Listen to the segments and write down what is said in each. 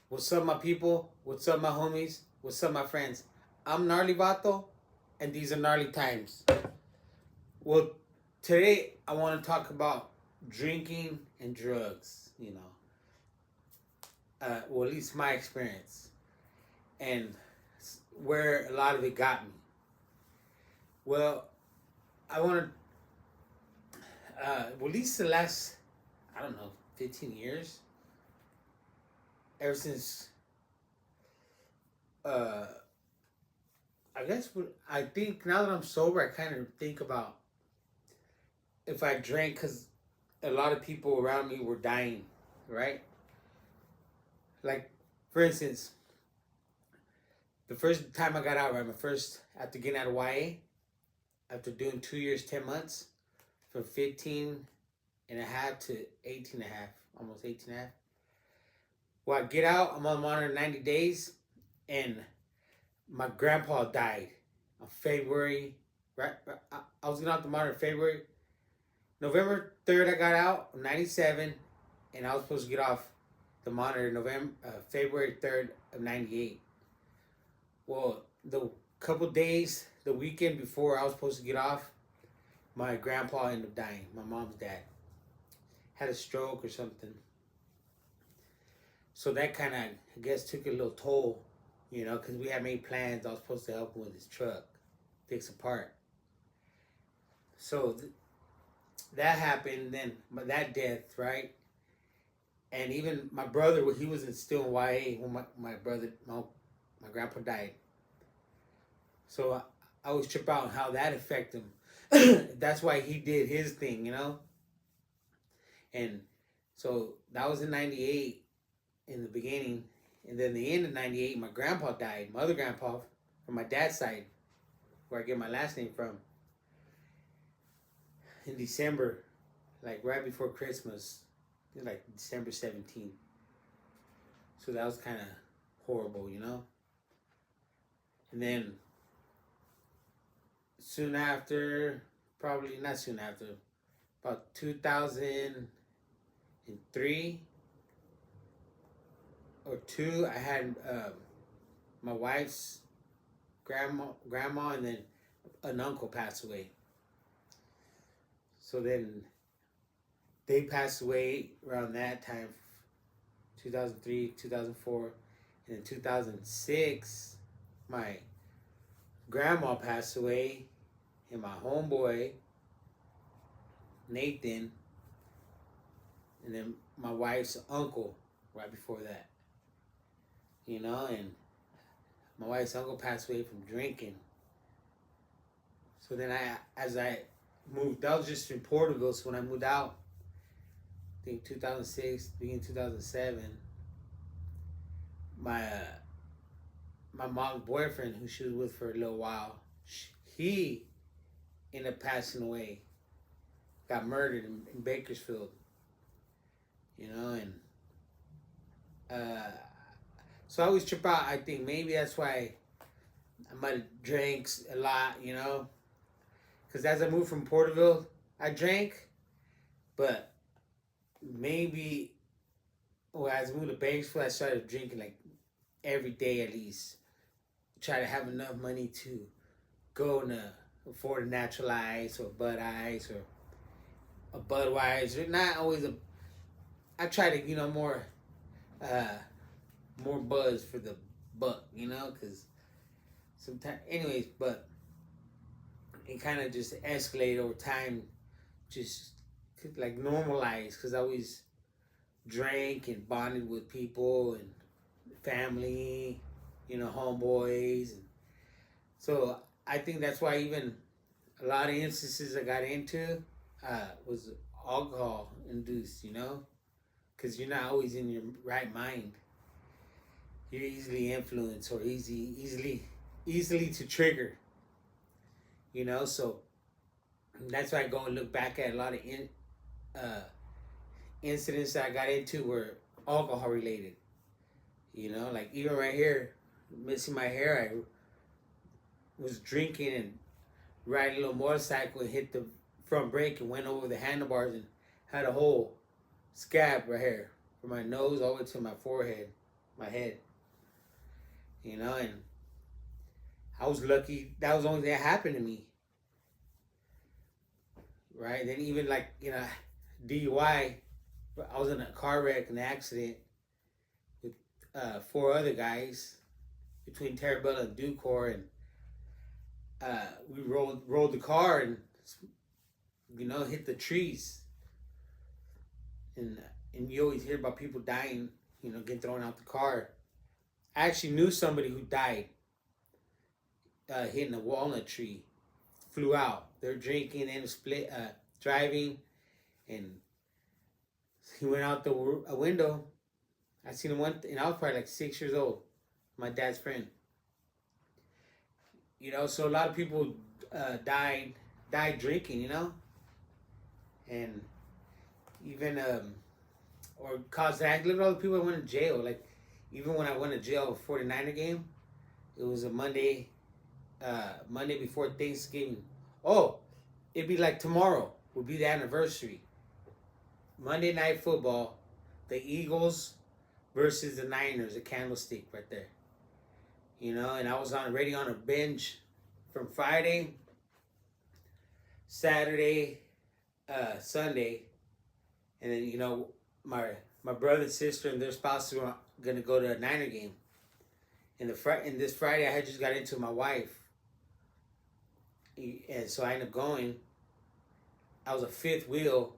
What's up, my people? What's up, my homies? What's up, my friends? I'm Gnarly Vato, and these are gnarly times. Well, today I want to talk about drinking and drugs. Well, at least my experience and where a lot of it got me. Well, I want well, at least the last, I don't know, 15 years, ever since, uh, I guess, I think now that I'm sober, I kind of think about if I drank, because a lot of people around me were dying, right? Like, for instance, the first time I got out, right, after getting out of YA, after doing 2 years, 10 months, from 15 and a half to 18 and a half, almost 18 and a half. Well, I get out, I'm on monitor 90 days, and my grandpa died on February, right? I was getting off the monitor in February. November 3rd, I got out, I'm 97, and I was supposed to get off the monitor February 3rd of 98. Well, the couple days, the weekend before I was supposed to get off, my grandpa ended up dying. My mom's dad had a stroke or something. So that kind of, I guess, took a little toll, because we had made plans. I was supposed to help him with his truck, fix a part. So that happened, then that death, right? And even my brother, he was still in YA when my grandpa died. So I always trip out on how that affected him. That's why he did his thing. And so that was in 98 in the beginning. And then the end of 98, my grandpa died. My other grandpa from my dad's side, where I get my last name from, in December, like right before Christmas, like December 17th. So that was kind of horrible. And then soon after, probably not soon after, about 2003 or two, I had my wife's grandma, and then an uncle passed away. So then they passed away around that time, 2003, 2004, and in 2006, my grandma passed away, and my homeboy Nathan, and then my wife's uncle right before that. And my wife's uncle passed away from drinking. So then as I moved, that was just in Porterville. So when I moved out, I think 2006, beginning 2007, my mom's boyfriend, who she was with for a little while, he ended up passing away. Got murdered in Bakersfield. And so I always trip out. I think maybe that's why I might have drank a lot, because as I moved from Porterville, I drank, but maybe as I moved to Bakersfield, I started drinking like every day at least. Try to have enough money to go and afford a Natural Ice or Bud Ice or a Budweiser. Not always I try to more buzz for the buck, because sometimes, anyways, but it kind of just escalated over time, just like normalized, because I always drank and bonded with people and family, homeboys, and so I think that's why even a lot of instances I got into was alcohol induced, because you're not always in your right mind. You're easily influenced or easily to trigger, So that's why I go and look back at a lot of uh, incidents that I got into were alcohol related. Like even right here, missing my hair, I was drinking and riding a little motorcycle and hit the front brake and went over the handlebars and had a whole scab right here from my nose all the way to my forehead. my head. You know, and I was lucky that was the only thing that happened to me. Right? Then even like, DUI, I was in a car wreck, an accident with four other guys between Terabella and Ducor, and we rolled the car and hit the trees, and you always hear about people dying, getting thrown out the car. I actually knew somebody who died hitting a walnut tree, flew out. They're drinking and driving, and he went out a window. I seen him and I was probably like 6 years old. My dad's friend. So a lot of people died drinking, and even or caused that. Look at all the people that went to jail. Like even when I went to jail for the 49er game, it was a Monday before Thanksgiving. Oh, it'd be like tomorrow would be the anniversary. Monday Night Football, the Eagles versus the Niners, a candlestick right there. And I was already on a binge from Friday, Saturday, Sunday, and then my brother and sister and their spouses were gonna go to a Niner game. And this Friday, I had just got into my wife, and so I ended up going. I was a fifth wheel.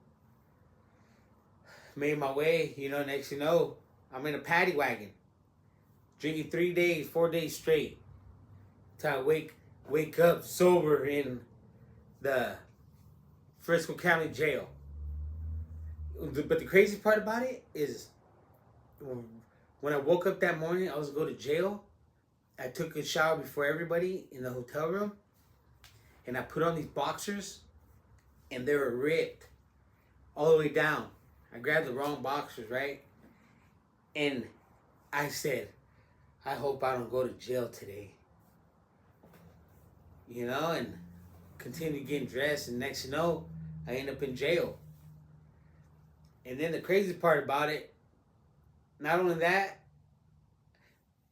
Made my way, next I'm in a paddy wagon. Drinking 4 days straight. Till I wake up sober in the Frisco County Jail. But the crazy part about it is when I woke up that morning, I was going to go to jail. I took a shower before everybody in the hotel room. And I put on these boxers, and they were ripped all the way down. I grabbed the wrong boxers, right? And I said, I hope I don't go to jail today. And continue getting dressed, and next I end up in jail. And then the crazy part about it, not only that,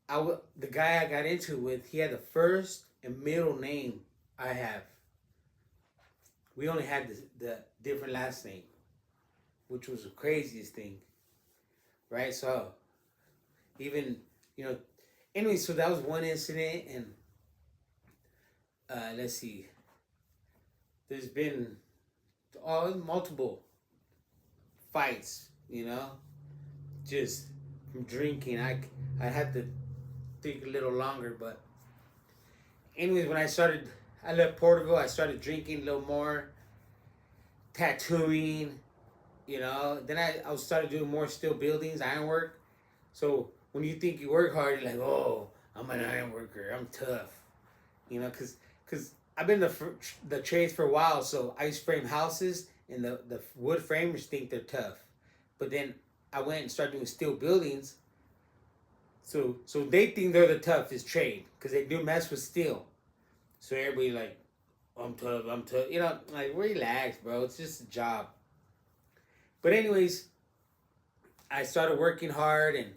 the guy I got into with, he had the first and middle name I have. We only had the different last name, which was the craziest thing, right? So, even, anyway, so that was one incident, and let's see, there's been multiple fights, just from drinking. I had to think a little longer, but anyways, when I left Porterville, I started drinking a little more, tattooing, then I started doing more steel buildings, ironwork. So when you think you work hard, you're like, oh, I'm an iron worker, I'm tough, because I've been the trades for a while. So I used to frame houses, and the wood framers think they're tough, but then I went and started doing steel buildings. So they think they're the toughest trade because they do mess with steel. So everybody like, I'm tough. Like, relax, bro. It's just a job. But anyways, I started working hard, and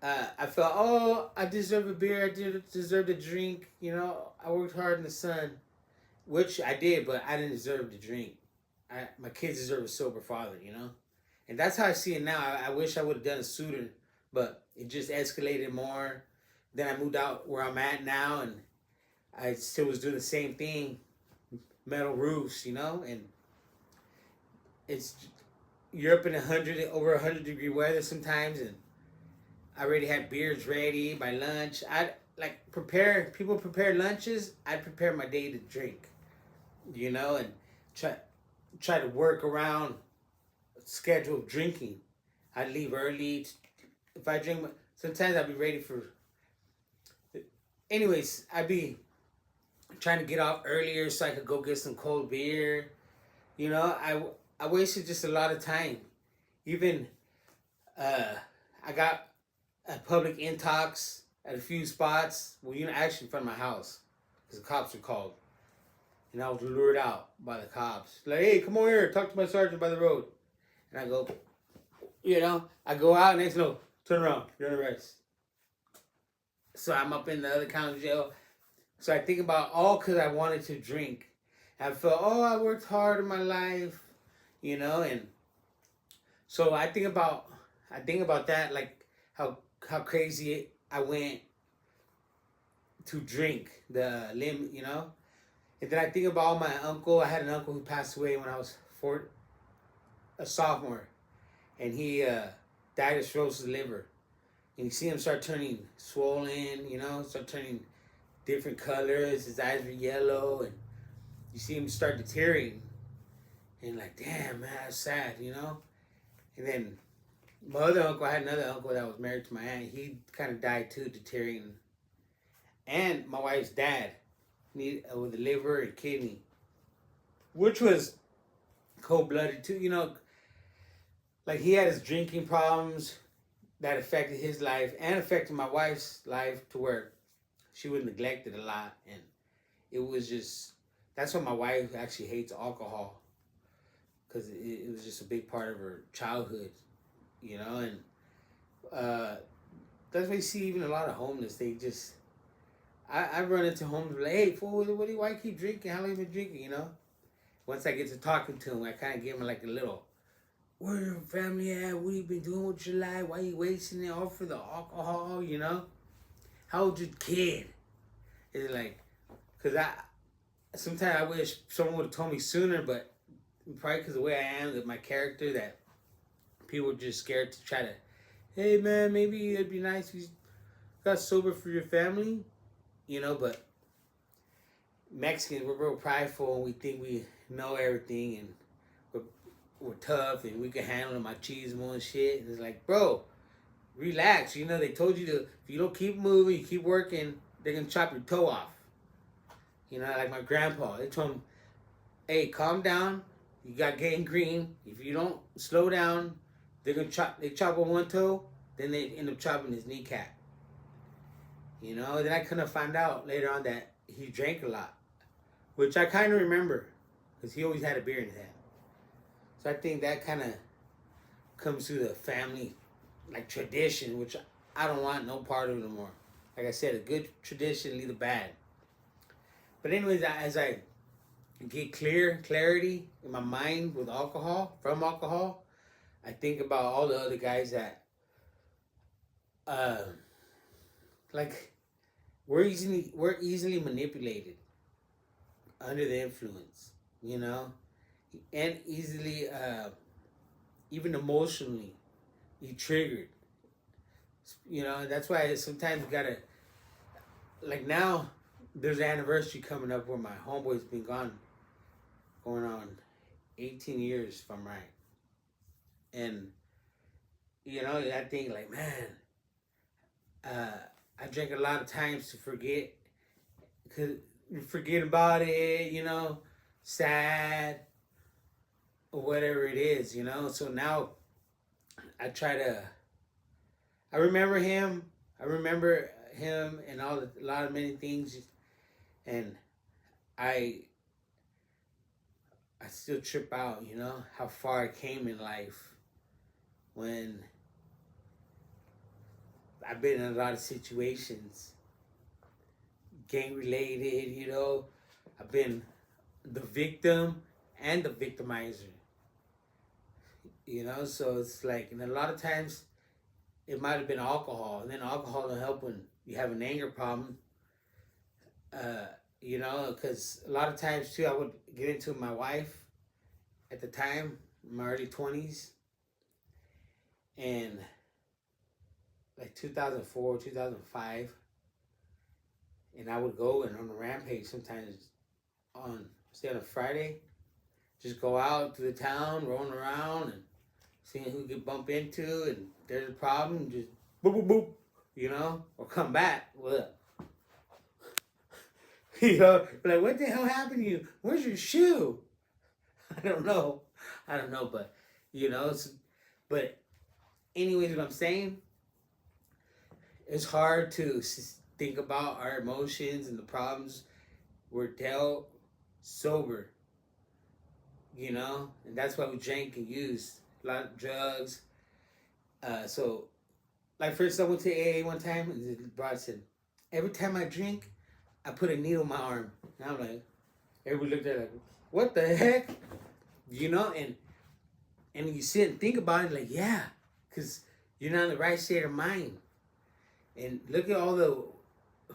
I felt, oh, I deserve a beer. I deserve a drink. I worked hard in the sun, which I did, but I didn't deserve to drink. My kids deserve a sober father, And that's how I see it now. I wish I would have done it sooner, but it just escalated more. Then I moved out where I'm at now, and I still was doing the same thing, metal roofs, and you're up in over 100 degree weather sometimes, and I already had beers ready, my lunch. People prepare lunches, I'd prepare my day to drink, and try to work around schedule of drinking. I'd leave early. If I drink, sometimes I'd be ready for. Anyways, I'd be trying to get off earlier so I could go get some cold beer. I wasted just a lot of time. Even I got a public intox at a few spots. Well, actually in front of my house, because the cops were called, and I was lured out by the cops. Like, hey, come over here, talk to my sergeant by the road. And I go, I go out, and they say, no, turn around, you're under arrest. So I'm up in the other county jail. So I think about all because I wanted to drink. I felt, oh, I worked hard in my life, and so I think about that, like how crazy I went to drink the limb. And then I think about my uncle. I had an uncle who passed away when I was a sophomore, and he died of cirrhosis of the liver. And you see him start turning swollen, start turning different colors. His eyes were yellow, and you see him start deteriorating. And like, damn, man, that's sad. And then my other uncle, I had another uncle that was married to my aunt. He kind of died too, deteriorating. And my wife's dad, with the liver and kidney, which was cold-blooded too. Like he had his drinking problems that affected his life and affected my wife's life to where she was neglected a lot, and it was just that's why my wife actually hates alcohol, because it was just a big part of her childhood, and that's why you see even a lot of homeless. They just I run into homeless like, hey, fool, why you keep drinking? How long you been drinking? Once I get to talking to him, I kind of give him like a little, where your family at? What you been doing with your life? Why you wasting it all for the alcohol? How old's your kid? It's like, cause sometimes I wish someone would have told me sooner, but probably because the way I am, with my character, that people are just scared to try to, hey man, maybe it'd be nice if you got sober for your family, but Mexicans, we're real prideful and we think we know everything, and we're tough and we can handle the machismo and shit. And it's like, bro, relax. They told you to, if you don't keep moving, you keep working, they're going to chop your toe off. Like my grandpa, they told him, hey, calm down. You got gangrene. If you don't slow down, they chop on one toe, then they end up chopping his kneecap. Then I kind of find out later on that he drank a lot, which I kind of remember because he always had a beer in his hand. So I think that kind of comes through the family, like tradition, which I don't want no part of it anymore. Like I said, a good tradition leave the bad. But anyways, as I get clarity in my mind with from alcohol, I think about all the other guys that, like, we're easily manipulated under the influence, and easily, even emotionally, you triggered. That's why sometimes you gotta, like now, there's an anniversary coming up where my homeboy's been gone, going on 18 years, if I'm right. And, I think like, man, I drank a lot of times to forget about it, sad, or whatever it is, So now I remember him. And a lot of many things, and I still trip out, how far I came in life when I've been in a lot of situations, gang related, I've been the victim and the victimizer, so it's like, and a lot of times it might have been alcohol, and then alcohol will help when you have an anger problem, because a lot of times too, I would get into my wife at the time, in my early 20s, and like 2004, 2005, and I would go and on a rampage sometimes say on a Friday, just go out to the town, rolling around and seeing who could bump into, and there's a problem, just boop, boop, boop, or come back. Well, like, what the hell happened to you? Where's your shoe? I don't know, but, but anyways, what I'm saying, it's hard to think about our emotions and the problems we're dealt sober, and that's why we drank and used a lot of drugs. So, like, first I went to AA one time, and the broad said, every time I drink, I put a needle in my arm. And I'm like, everybody looked at it like, what the heck? You know, and you sit and think about it like, yeah, because you're not in the right state of mind. And look at all the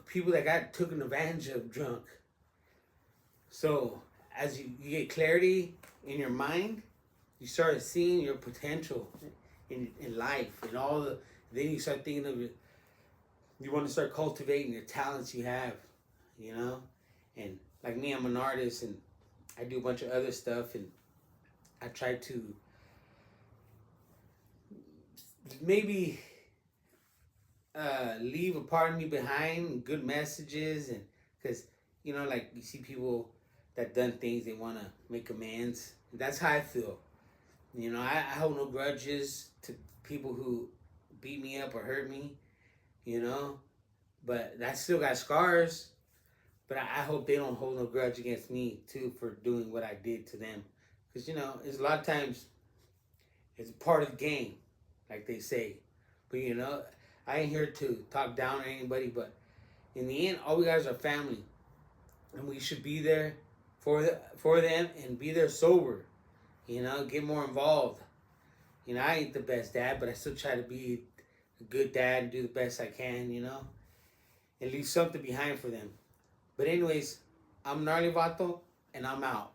people that got taken advantage of drunk. So as you get clarity in your mind, you start seeing your potential in life and all the. Then you start thinking of it. You want to start cultivating the talents you have, you know. And like me, I'm an artist and I do a bunch of other stuff, and I try to maybe leave a part of me behind, good messages, and because you know, like you see people that done things, they want to make amends. That's how I feel. You know, I hold no grudges to people who beat me up or hurt me. You know, but I still got scars. But I hope they don't hold no grudge against me too for doing what I did to them, because you know, it's a lot of times it's part of the game, like they say. But you know, I ain't here to talk down on anybody. But in the end, all we got is our family, and we should be there for them and be there sober. You know, get more involved. You know, I ain't the best dad, but I still try to be a good dad and do the best I can. You know, and leave something behind for them. But anyways, I'm Gnarly Vato, and I'm out.